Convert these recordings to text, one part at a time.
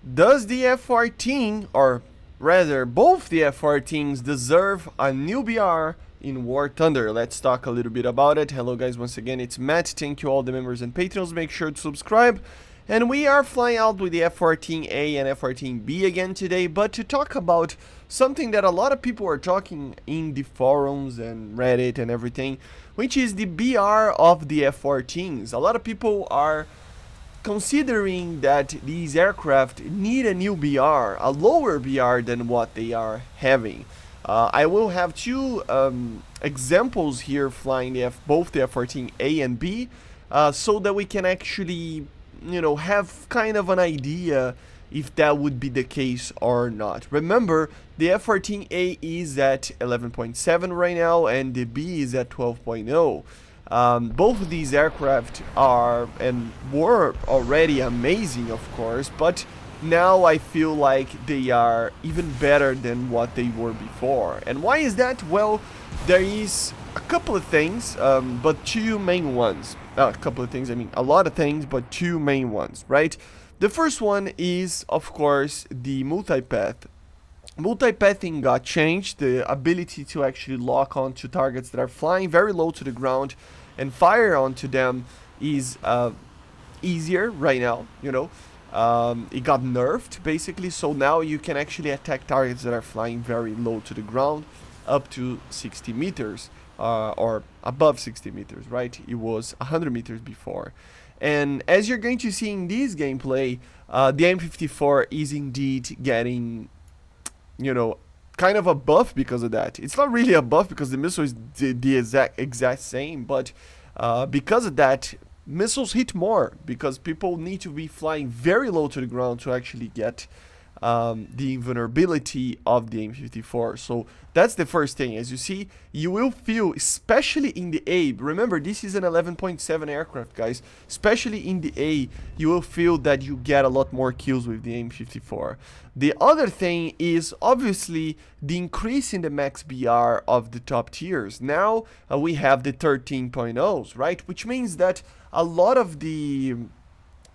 Does the F-14, or rather both the F-14s, deserve a new BR in War Thunder? Let's talk a little bit about it. Hello guys, once again it's Matt. Thank you all the members and patrons. Make sure to subscribe. And we are flying out with the F-14A and F-14B again today, but to talk about something that a lot of people are talking in the forums and Reddit and everything, which is the BR of the F-14s. A lot of people are considering that these aircraft need a new BR, a lower BR than what they are having. I will have two examples here flying both the F-14A and B, so that we can actually, have kind of an idea if that would be the case or not. Remember, the F-14A is at 11.7 right now, and the B is at 12.0. Both of these aircraft are and were already amazing, of course, but now I feel like they are even better than what they were before. And why is that? Well, there is a couple of things, but two main ones. A couple of things, I mean a lot of things, but two main ones, right? The first one is, of course, the multipath. Multipathing got changed, the ability to actually lock onto targets that are flying very low to the ground and fire onto them is easier right now, it got nerfed basically, so now you can actually attack targets that are flying very low to the ground, up to 60 meters, or above 60 meters, right? It was 100 meters before. And as you're going to see in this gameplay, the M54 is indeed getting, kind of a buff because of that. It's not really a buff because the missile is the exact same, but because of that, missiles hit more because people need to be flying very low to the ground to actually get the invulnerability of the M54. So that's the first thing. As you see, you will feel, especially in the A, remember this is an 11.7 aircraft, guys, especially in the A, you will feel that you get a lot more kills with the M54. The other thing is obviously the increase in the max BR of the top tiers. Now we have the 13.0s, right? Which means that a lot of the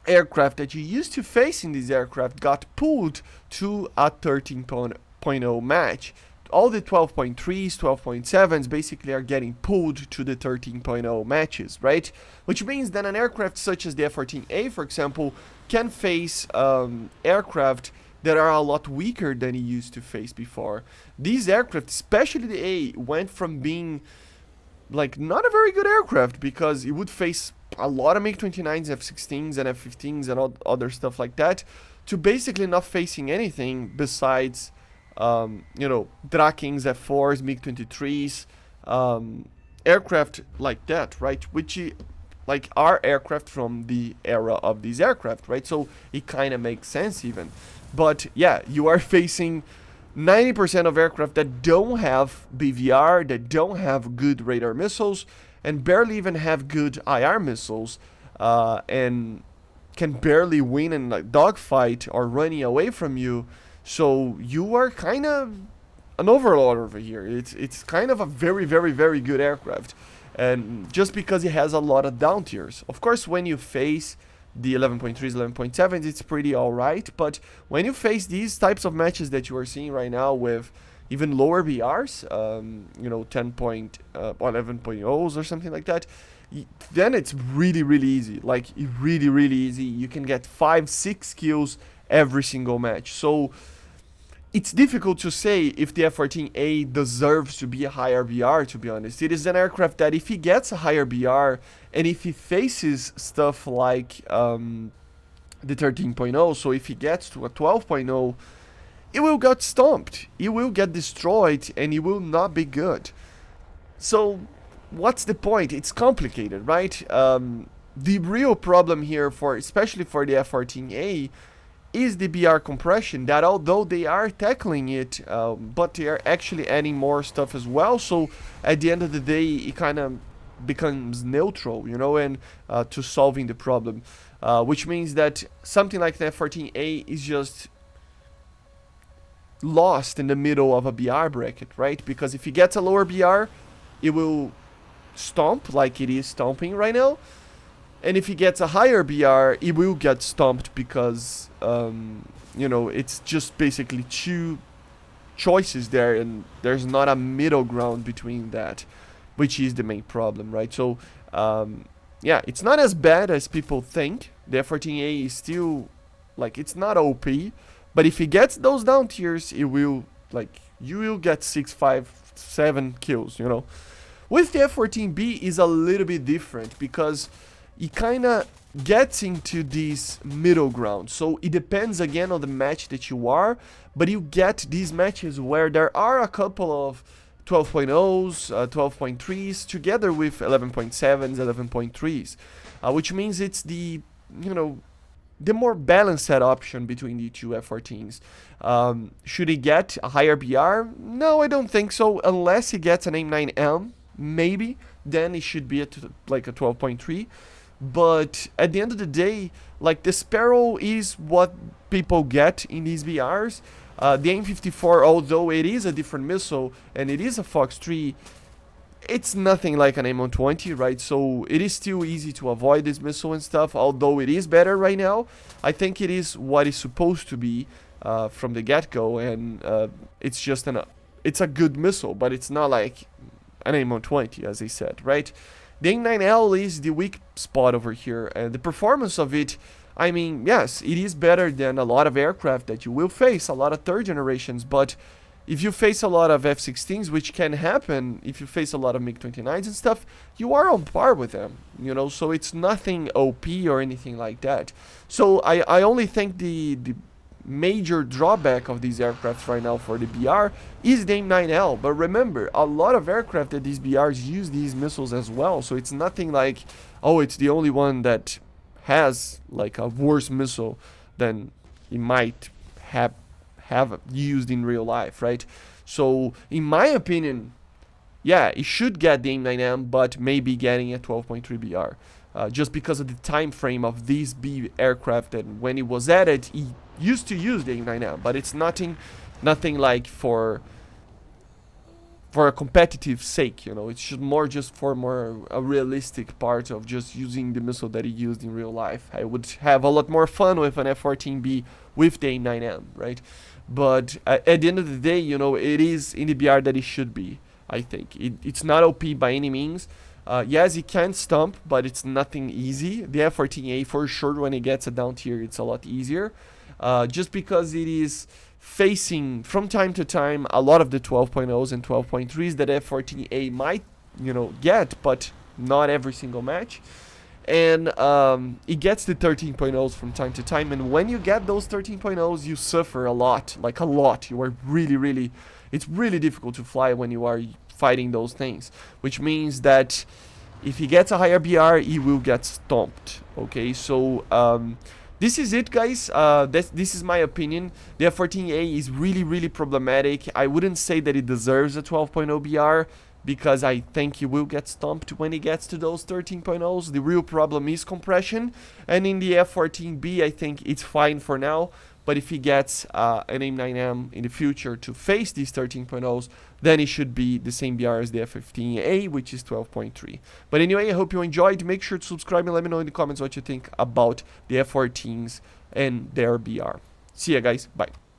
aircraft that you used to face in this aircraft got pulled to a 13.0 match. All the 12.3s, 12.7s basically are getting pulled to the 13.0 matches, right? Which means that an aircraft such as the F-14A, for example, can face aircraft that are a lot weaker than it used to face before. These aircraft, especially the A, went from being like not a very good aircraft because it would face a lot of MiG-29s, F-16s, and F-15s and all other stuff like that, to basically not facing anything besides, Drakings, F-4s, MiG-23s, aircraft like that, right? Which like are aircraft from the era of these aircraft, right? So it kind of makes sense even. But yeah, you are facing 90% of aircraft that don't have BVR, that don't have good radar missiles, and barely even have good IR missiles, and can barely win in a dogfight or running away from you. So you are kind of an overlord over here. It's kind of a very, very, very good aircraft, and just because it has a lot of down tiers. Of course, when you face the 11.3s, 11.7s, it's pretty alright, but when you face these types of matches that you are seeing right now with even lower BRs, 11.0s or something like that, then it's really, really easy. Like, really, really easy. You can get 5-6 kills every single match. So it's difficult to say if the F-14A deserves to be a higher BR, to be honest. It is an aircraft that if he gets a higher BR, and if he faces stuff like the 13.0, so if he gets to a 12.0, it will get stomped, it will get destroyed, and it will not be good. So what's the point? It's complicated, right? The real problem here, especially for the F-14A, is the BR compression, that although they are tackling it, but they are actually adding more stuff as well, so at the end of the day it kind of becomes neutral, and to solving the problem, which means that something like the F-14A is just lost in the middle of a BR bracket, right? Because if he gets a lower BR, it will stomp like it is stomping right now, And if he gets a higher BR, he will get stomped because, you know, it's just basically two choices there, and there's not a middle ground between that, which is the main problem, right? So, yeah, it's not as bad as people think. The F-14A is still, like, it's not OP, but if he gets those down tiers, it will, like, you will get 6, 5, 7 kills, you know? With the F-14B is a little bit different because it kind of gets into this middle ground. So it depends again on the match that you are, but you get these matches where there are a couple of 12.0s, 12.3s together with 11.7s, 11.3s, which means it's the, you know, the more balanced option between the two F-14s. Should he get a higher BR? No, I don't think so, unless he gets an AIM-9M, maybe, then it should be at like a 12.3. But at the end of the day, like, the Sparrow is what people get in these BRs. The AIM-54, although it is a different missile and it is a Fox 3, it's nothing like an AIM-120, right? So it is still easy to avoid this missile and stuff, although it is better right now. I think it is what it's supposed to be from the get-go, and it's just it's a good missile, but it's not like an AIM-120, as I said, right? The AIM-9L is the weak spot over here, and the performance of it, I mean, yes, it is better than a lot of aircraft that you will face, a lot of third generations, but if you face a lot of F-16s, which can happen if you face a lot of MiG-29s and stuff, you are on par with them, you know, so it's nothing OP or anything like that. So I only think the major drawback of these aircraft right now for the BR is the AIM-9L, but remember, a lot of aircraft at these BRs use these missiles as well, so it's nothing like, oh, it's the only one that has like a worse missile than it might have used in real life, right? So in my opinion, yeah, it should get the AIM-9M, but maybe getting a 12.3 BR. Just because of the time frame of this B aircraft, and when it was added, he used to use the AIM-9M, but it's nothing like for a competitive sake, you know. It's just more just for a realistic part of just using the missile that he used in real life. I would have a lot more fun with an F-14B with the AIM-9M, right? But at the end of the day, you know, it is in the BR that it should be, I think. It's not OP by any means. Yes, it can stomp, but it's nothing easy. The F-14A, for sure, when it gets a down tier, it's a lot easier. Just because it is facing, from time to time, a lot of the 12.0s and 12.3s that F-14A might, you know, get, but not every single match. And it gets the 13.0s from time to time, and when you get those 13.0s, you suffer a lot, like a lot. You are really, it's really difficult to fly when you are fighting those things, which means that if he gets a higher BR, he will get stomped. Okay, so this is it, guys. This is my opinion. The F-14A is really problematic. I wouldn't say that it deserves a 12.0 BR, because I think he will get stomped when he gets to those 13.0s. The real problem is compression, and in the F-14B, I think it's fine for now. But if he gets an AIM-9M in the future to face these 13.0s, then it should be the same BR as the F-15A, which is 12.3. But anyway, I hope you enjoyed. Make sure to subscribe and let me know in the comments what you think about the F-14s and their BR. See ya, guys. Bye.